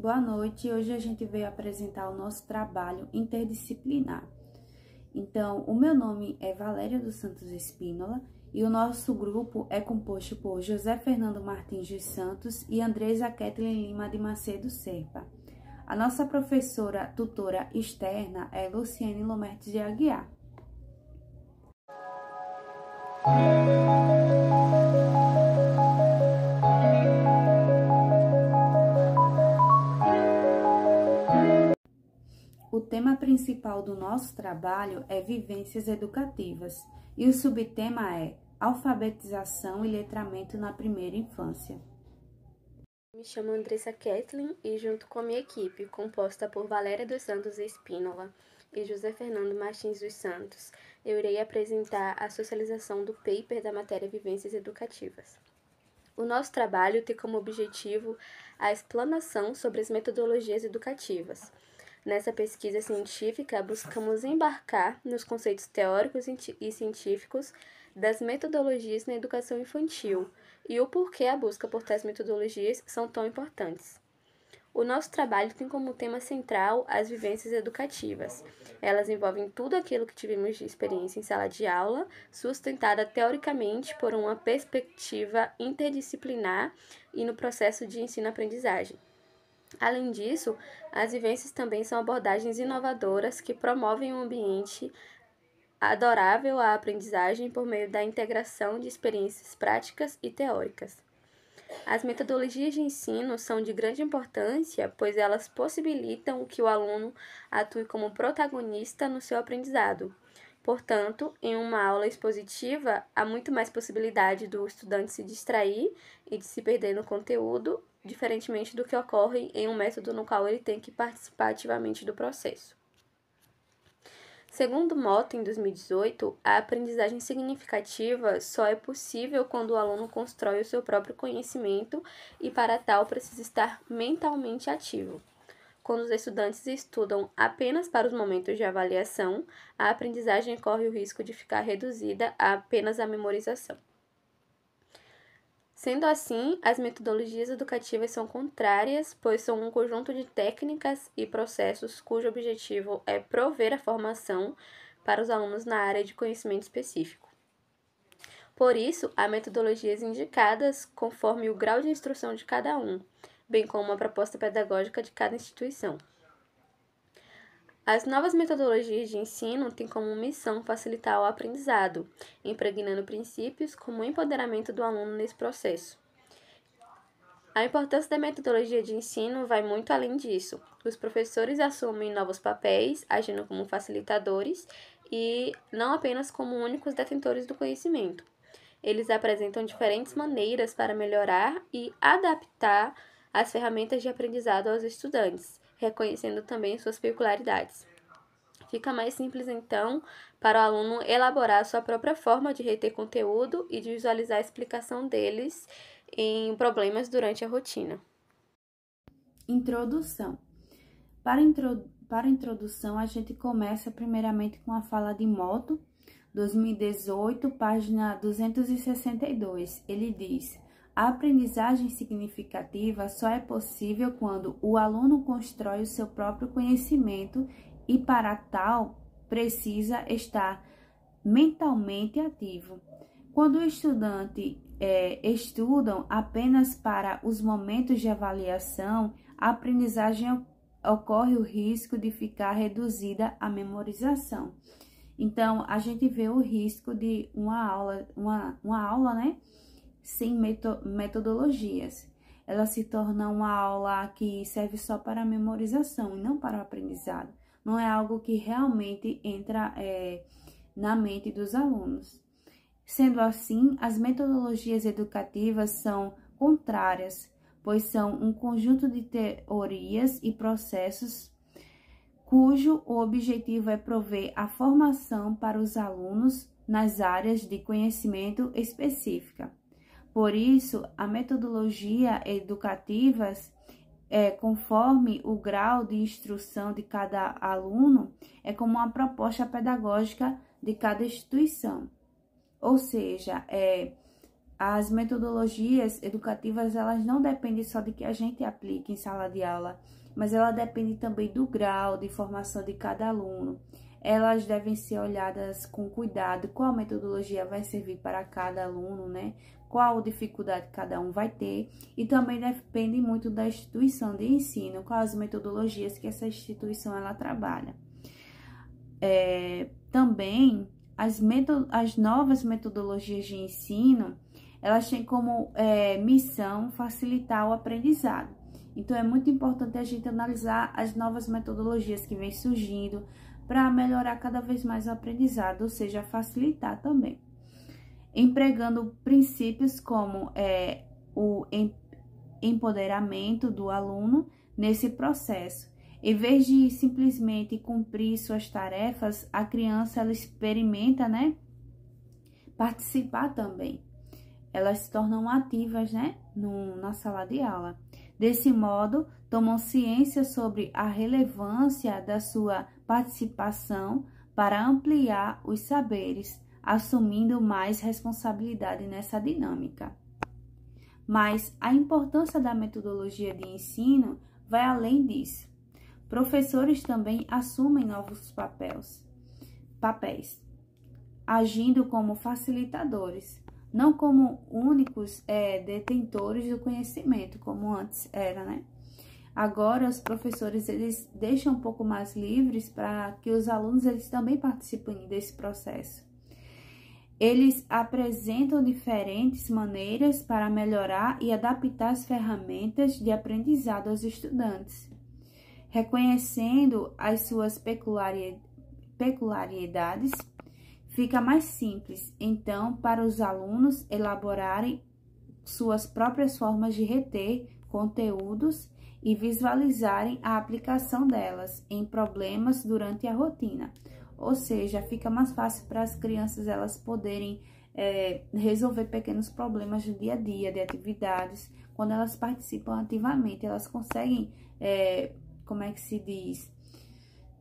Boa noite, hoje a gente veio apresentar o nosso trabalho interdisciplinar. Então, o meu nome é Valéria dos Santos Espínola e o nosso grupo é composto por José Fernando Martins dos Santos e Andresa Kathleen Lima de Macedo Serpa. A nossa professora tutora externa é Luciene Lomertes de Aguiar. O tema principal do nosso trabalho é vivências educativas e o subtema é alfabetização e letramento na primeira infância. Me chamo Andresa Kathleen e junto com a minha equipe, composta por Valéria dos Santos Espínola e José Fernando Martins dos Santos, eu irei apresentar a socialização do paper da matéria Vivências Educativas. O nosso trabalho tem como objetivo a explanação sobre as metodologias educativas. Nessa pesquisa científica, buscamos embarcar nos conceitos teóricos e científicos das metodologias na educação infantil e o porquê a busca por tais metodologias são tão importantes. O nosso trabalho tem como tema central as vivências educativas. Elas envolvem tudo aquilo que tivemos de experiência em sala de aula, sustentada teoricamente por uma perspectiva interdisciplinar e no processo de ensino-aprendizagem. Além disso, as vivências também são abordagens inovadoras que promovem um ambiente adorável à aprendizagem por meio da integração de experiências práticas e teóricas. As metodologias de ensino são de grande importância, pois elas possibilitam que o aluno atue como protagonista no seu aprendizado. Portanto, em uma aula expositiva, há muito mais possibilidade do estudante se distrair e de se perder no conteúdo, diferentemente do que ocorre em um método no qual ele tem que participar ativamente do processo. Segundo o Mota, em 2018, a aprendizagem significativa só é possível quando o aluno constrói o seu próprio conhecimento e, para tal, precisa estar mentalmente ativo. Quando os estudantes estudam apenas para os momentos de avaliação, a aprendizagem corre o risco de ficar reduzida a apenas a memorização. Sendo assim, as metodologias educativas são contrárias, pois são um conjunto de técnicas e processos cujo objetivo é prover a formação para os alunos na área de conhecimento específico. Por isso, há metodologias indicadas conforme o grau de instrução de cada um, bem como a proposta pedagógica de cada instituição. As novas metodologias de ensino têm como missão facilitar o aprendizado, impregnando princípios como o empoderamento do aluno nesse processo. A importância da metodologia de ensino vai muito além disso. Os professores assumem novos papéis, agindo como facilitadores e não apenas como únicos detentores do conhecimento. Eles apresentam diferentes maneiras para melhorar e adaptar as ferramentas de aprendizado aos estudantes, reconhecendo também suas peculiaridades. Fica mais simples, então, para o aluno elaborar a sua própria forma de reter conteúdo e de visualizar a explicação deles em problemas durante a rotina. Introdução. Para a introdução, a gente começa primeiramente com a fala de Mota, 2018, página 262. Ele diz: a aprendizagem significativa só é possível quando o aluno constrói o seu próprio conhecimento e, para tal, precisa estar mentalmente ativo. Quando o estudante estudam apenas para os momentos de avaliação, a aprendizagem ocorre o risco de ficar reduzida à memorização. Então, a gente vê o risco de uma aula, né, sem metodologias. Ela se torna uma aula que serve só para a memorização e não para o aprendizado. Não é algo que realmente entra na mente dos alunos. Sendo assim, as metodologias educativas são contrárias, pois são um conjunto de teorias e processos cujo o objetivo é prover a formação para os alunos nas áreas de conhecimento específica. Por isso, a metodologia educativa, conforme o grau de instrução de cada aluno, é como uma proposta pedagógica de cada instituição. Ou seja, as metodologias educativas, elas não dependem só de que a gente aplique em sala de aula, mas ela depende também do grau de formação de cada aluno. Elas devem ser olhadas com cuidado, qual metodologia vai servir para cada aluno, né? Qual dificuldade cada um vai ter, e também depende muito da instituição de ensino, quais as metodologias que essa instituição ela trabalha. Também as novas metodologias de ensino, elas têm como missão facilitar o aprendizado. Então, é muito importante a gente analisar as novas metodologias que vêm surgindo para melhorar cada vez mais o aprendizado, ou seja, facilitar também. Empregando princípios como o empoderamento do aluno nesse processo. Em vez de simplesmente cumprir suas tarefas, a criança ela experimenta, né, participar também. Elas se tornam ativas, né, na sala de aula. Desse modo, tomam ciência sobre a relevância da sua participação para ampliar os saberes, assumindo mais responsabilidade nessa dinâmica. Mas a importância da metodologia de ensino vai além disso. Professores também assumem novos papéis, agindo como facilitadores, não como únicos detentores do conhecimento, como antes era, né? Agora, os professores, eles deixam um pouco mais livres para que os alunos, eles também participem desse processo. Eles apresentam diferentes maneiras para melhorar e adaptar as ferramentas de aprendizado aos estudantes, reconhecendo as suas peculiaridades. Fica mais simples, então, para os alunos elaborarem suas próprias formas de reter conteúdos e visualizarem a aplicação delas em problemas durante a rotina. Ou seja, fica mais fácil para as crianças elas poderem resolver pequenos problemas do dia a dia, de atividades. Quando elas participam ativamente, elas conseguem,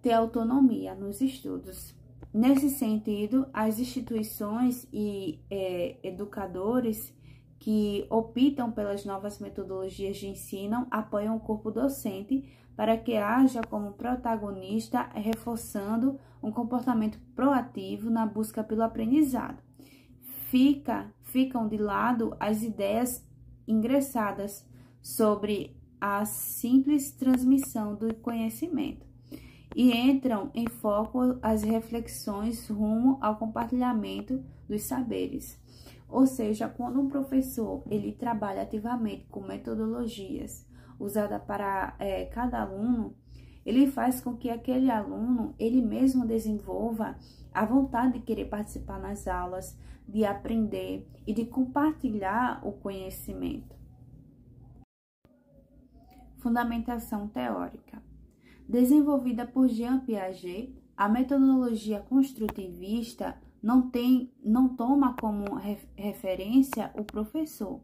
ter autonomia nos estudos. Nesse sentido, as instituições e educadores que optam pelas novas metodologias de ensino apoiam o corpo docente para que haja como protagonista, reforçando um comportamento proativo na busca pelo aprendizado. Ficam de lado as ideias ingressadas sobre a simples transmissão do conhecimento e entram em foco as reflexões rumo ao compartilhamento dos saberes. Ou seja, quando um professor ele trabalha ativamente com metodologias usadas para cada aluno, ele faz com que aquele aluno ele mesmo desenvolva a vontade de querer participar nas aulas, de aprender e de compartilhar o conhecimento. Fundamentação teórica. Desenvolvida por Jean Piaget, a metodologia construtivista não toma como referência o professor.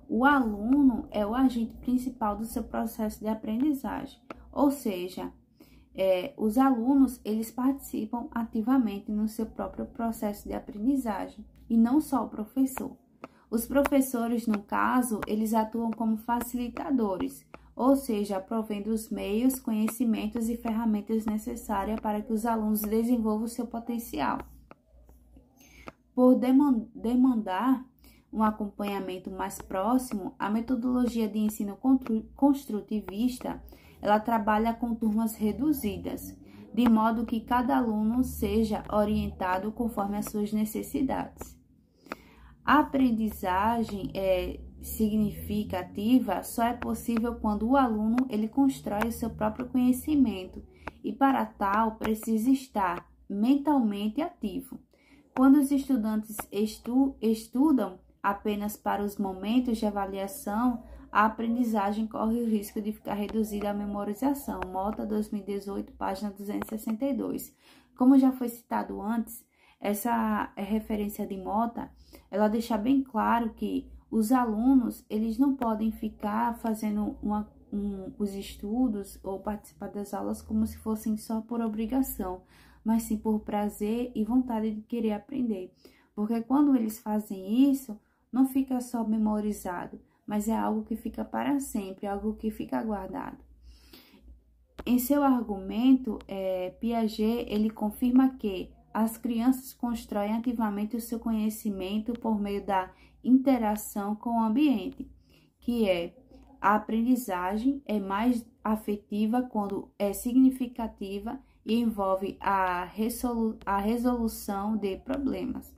O aluno é o agente principal do seu processo de aprendizagem, ou seja, os alunos eles participam ativamente no seu próprio processo de aprendizagem e não só o professor. Os professores, no caso, eles atuam como facilitadores, ou seja, provendo os meios, conhecimentos e ferramentas necessárias para que os alunos desenvolvam o seu potencial. Por demandar um acompanhamento mais próximo, a metodologia de ensino construtivista, ela trabalha com turmas reduzidas, de modo que cada aluno seja orientado conforme as suas necessidades. A aprendizagem significativa só é possível quando o aluno ele constrói o seu próprio conhecimento e, para tal, precisa estar mentalmente ativo. Quando os estudantes estudam apenas para os momentos de avaliação, a aprendizagem corre o risco de ficar reduzida à memorização. Mota 2018, página 262. Como já foi citado antes, essa referência de Mota, ela deixa bem claro que os alunos, eles não podem ficar fazendo os estudos ou participar das aulas como se fossem só por obrigação, mas sim por prazer e vontade de querer aprender. Porque quando eles fazem isso, não fica só memorizado, mas é algo que fica para sempre, algo que fica guardado. Em seu argumento, Piaget ele confirma que as crianças constroem ativamente o seu conhecimento por meio da interação com o ambiente, que a aprendizagem é mais afetiva quando é significativa e envolve a resolução de problemas.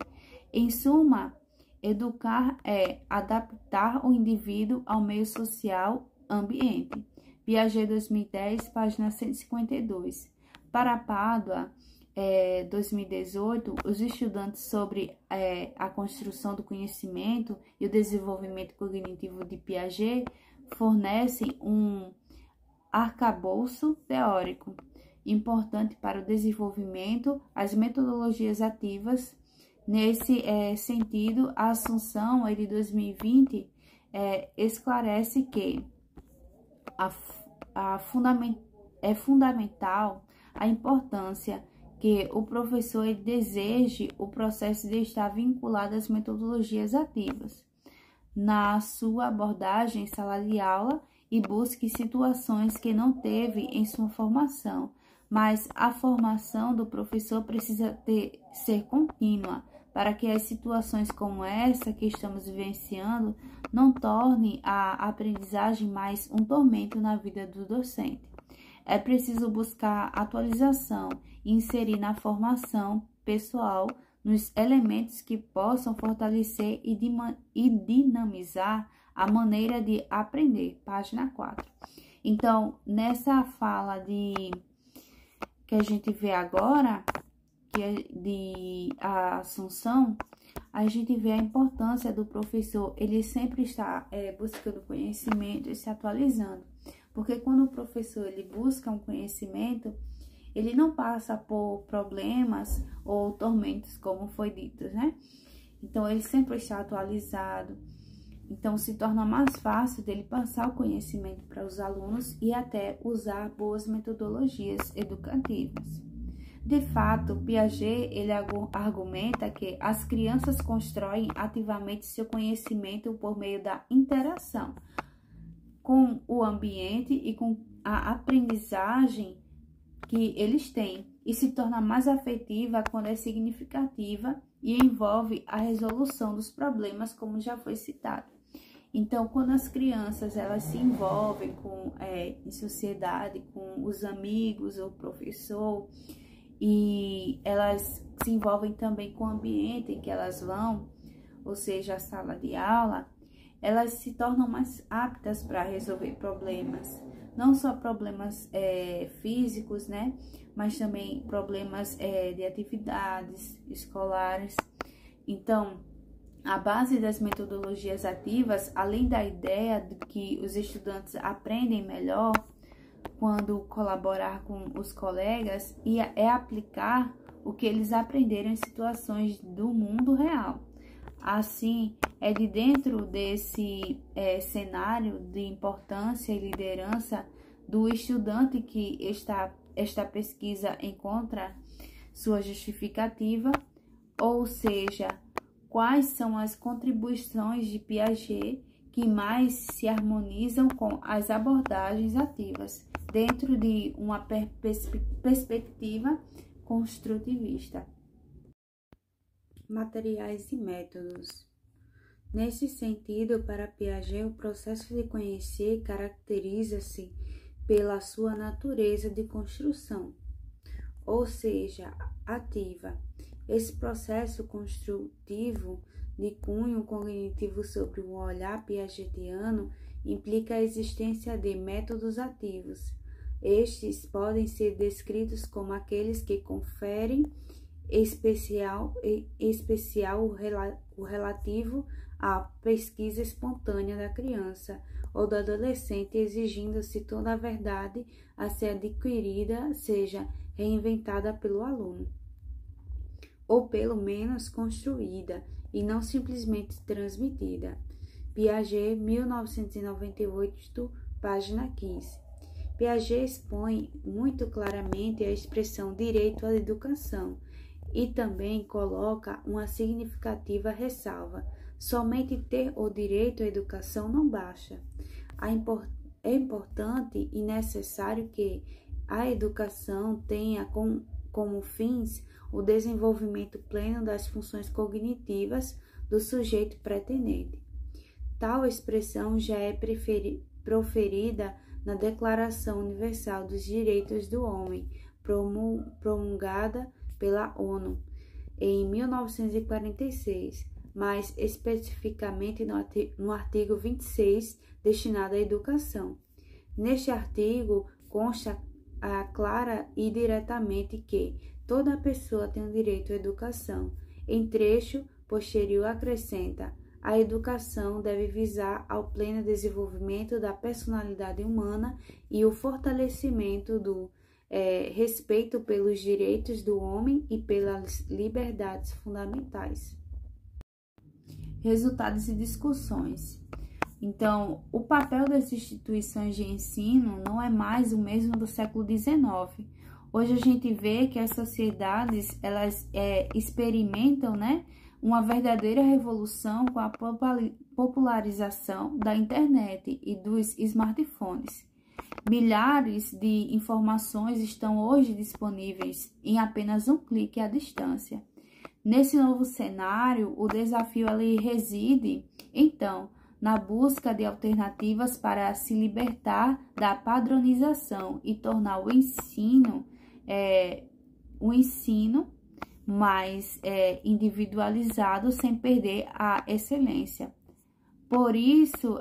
Em suma, educar é adaptar o indivíduo ao meio social ambiente. Piaget 2010, página 152. Para Pádua, 2018, os estudantes sobre a construção do conhecimento e o desenvolvimento cognitivo de Piaget fornecem um arcabouço teórico importante para o desenvolvimento, as metodologias ativas. Nesse sentido, a Assunção de 2020 esclarece que é fundamental a importância que o professor deseje o processo de estar vinculado às metodologias ativas na sua abordagem em sala de aula e busque situações que não teve em sua formação, mas a formação do professor precisa ser contínua para que as situações como essa que estamos vivenciando não tornem a aprendizagem mais um tormento na vida do docente. É preciso buscar atualização e inserir na formação pessoal nos elementos que possam fortalecer e dinamizar a maneira de aprender. Página 4. Então, nessa fala que a gente vê agora, que é de Assunção, a gente vê a importância do professor, ele sempre está buscando conhecimento e se atualizando. Porque quando o professor ele busca um conhecimento, ele não passa por problemas ou tormentos, como foi dito, né? Então, ele sempre está atualizado. Então, se torna mais fácil dele passar o conhecimento para os alunos e até usar boas metodologias educativas. De fato, Piaget ele argumenta que as crianças constroem ativamente seu conhecimento por meio da interação com o ambiente e com a aprendizagem que eles têm, e se torna mais afetiva quando é significativa e envolve a resolução dos problemas, como já foi citado. Então, quando as crianças elas se envolvem em sociedade, com os amigos ou professor, e elas se envolvem também com o ambiente em que elas vão, ou seja, a sala de aula, elas se tornam mais aptas para resolver problemas. Não só problemas físicos, né? Mas também problemas de atividades escolares. Então, a base das metodologias ativas, além da ideia de que os estudantes aprendem melhor quando colaborar com os colegas, é aplicar o que eles aprenderam em situações do mundo real. Assim, é de dentro desse cenário de importância e liderança do estudante que esta pesquisa encontra sua justificativa, ou seja, quais são as contribuições de Piaget que mais se harmonizam com as abordagens ativas, dentro de uma perspectiva construtivista. Materiais e métodos. Nesse sentido, para Piaget, o processo de conhecer caracteriza-se pela sua natureza de construção, ou seja, ativa. Esse processo construtivo de cunho cognitivo sobre o olhar piagetiano implica a existência de métodos ativos. Estes podem ser descritos como aqueles que conferem especial o relativo à pesquisa espontânea da criança ou do adolescente, exigindo-se toda a verdade a ser adquirida seja reinventada pelo aluno, ou pelo menos construída, e não simplesmente transmitida. Piaget, 1998, página 15. Piaget expõe muito claramente a expressão direito à educação e também coloca uma significativa ressalva Somente ter o direito à educação não basta. É importante e necessário que a educação tenha como fins o desenvolvimento pleno das funções cognitivas do sujeito pretendente. Tal expressão já é proferida na Declaração Universal dos Direitos do Homem, promulgada pela ONU em 1946, mais especificamente no artigo 26, destinado à educação. Neste artigo consta clara e diretamente que toda pessoa tem o direito à educação. Em trecho posterior acrescenta: a educação deve visar ao pleno desenvolvimento da personalidade humana e o fortalecimento do respeito pelos direitos do homem e pelas liberdades fundamentais. Resultados e discussões. Então, o papel das instituições de ensino não é mais o mesmo do século XIX. Hoje a gente vê que as sociedades elas experimentam, uma verdadeira revolução com a popularização da internet e dos smartphones. Milhares de informações estão hoje disponíveis em apenas um clique à distância. Nesse novo cenário, o desafio ali reside, então, na busca de alternativas para se libertar da padronização e tornar o ensino mais individualizado sem perder a excelência. Por isso,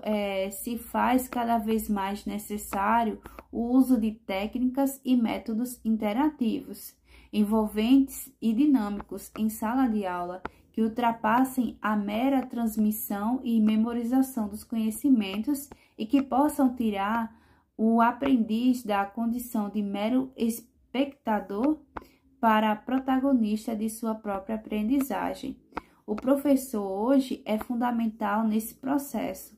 se faz cada vez mais necessário o uso de técnicas e métodos interativos, envolventes e dinâmicos em sala de aula, que ultrapassem a mera transmissão e memorização dos conhecimentos e que possam tirar o aprendiz da condição de mero espectador para protagonista de sua própria aprendizagem. O professor hoje é fundamental nesse processo.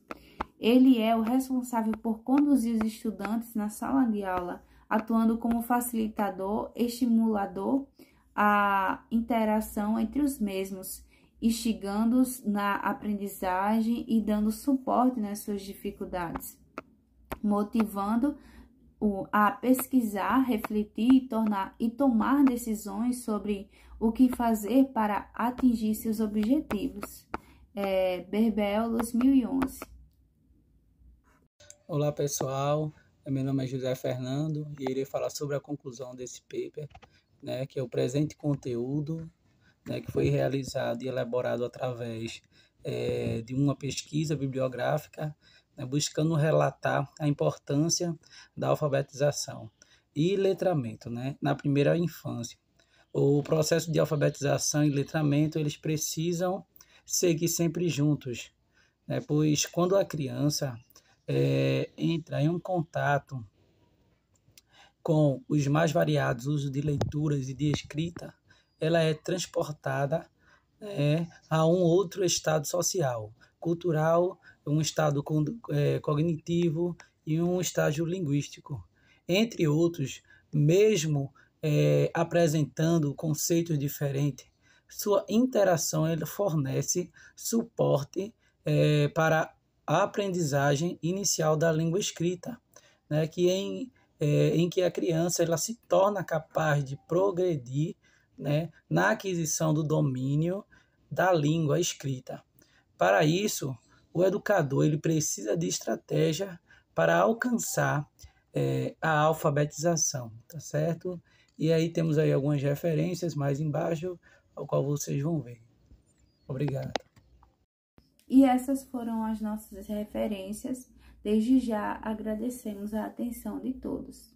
Ele é o responsável por conduzir os estudantes na sala de aula, atuando como facilitador, estimulador à interação entre os mesmos, instigando-os na aprendizagem e dando suporte nas suas dificuldades, motivando-o a pesquisar, refletir e tomar decisões sobre o que fazer para atingir seus objetivos. Berbel, 2011. Olá pessoal, meu nome é José Fernando e irei falar sobre a conclusão desse paper, que é o presente conteúdo, que foi realizado e elaborado através de uma pesquisa bibliográfica, buscando relatar a importância da alfabetização e letramento na primeira infância. O processo de alfabetização e letramento, eles precisam seguir sempre juntos, pois quando a criança entra em um contato com os mais variados usos de leituras e de escrita, ela é transportada a um outro estado social, cultural, um estado cognitivo e um estágio linguístico, entre outros, mesmo apresentando conceitos diferentes. Sua interação ele fornece suporte para a aprendizagem inicial da língua escrita, em que a criança ela se torna capaz de progredir na aquisição do domínio da língua escrita. Para isso, o educador ele precisa de estratégia para alcançar a alfabetização, tá certo? E aí temos aí algumas referências mais embaixo, ao qual vocês vão ver. Obrigado. E essas foram as nossas referências. Desde já agradecemos a atenção de todos.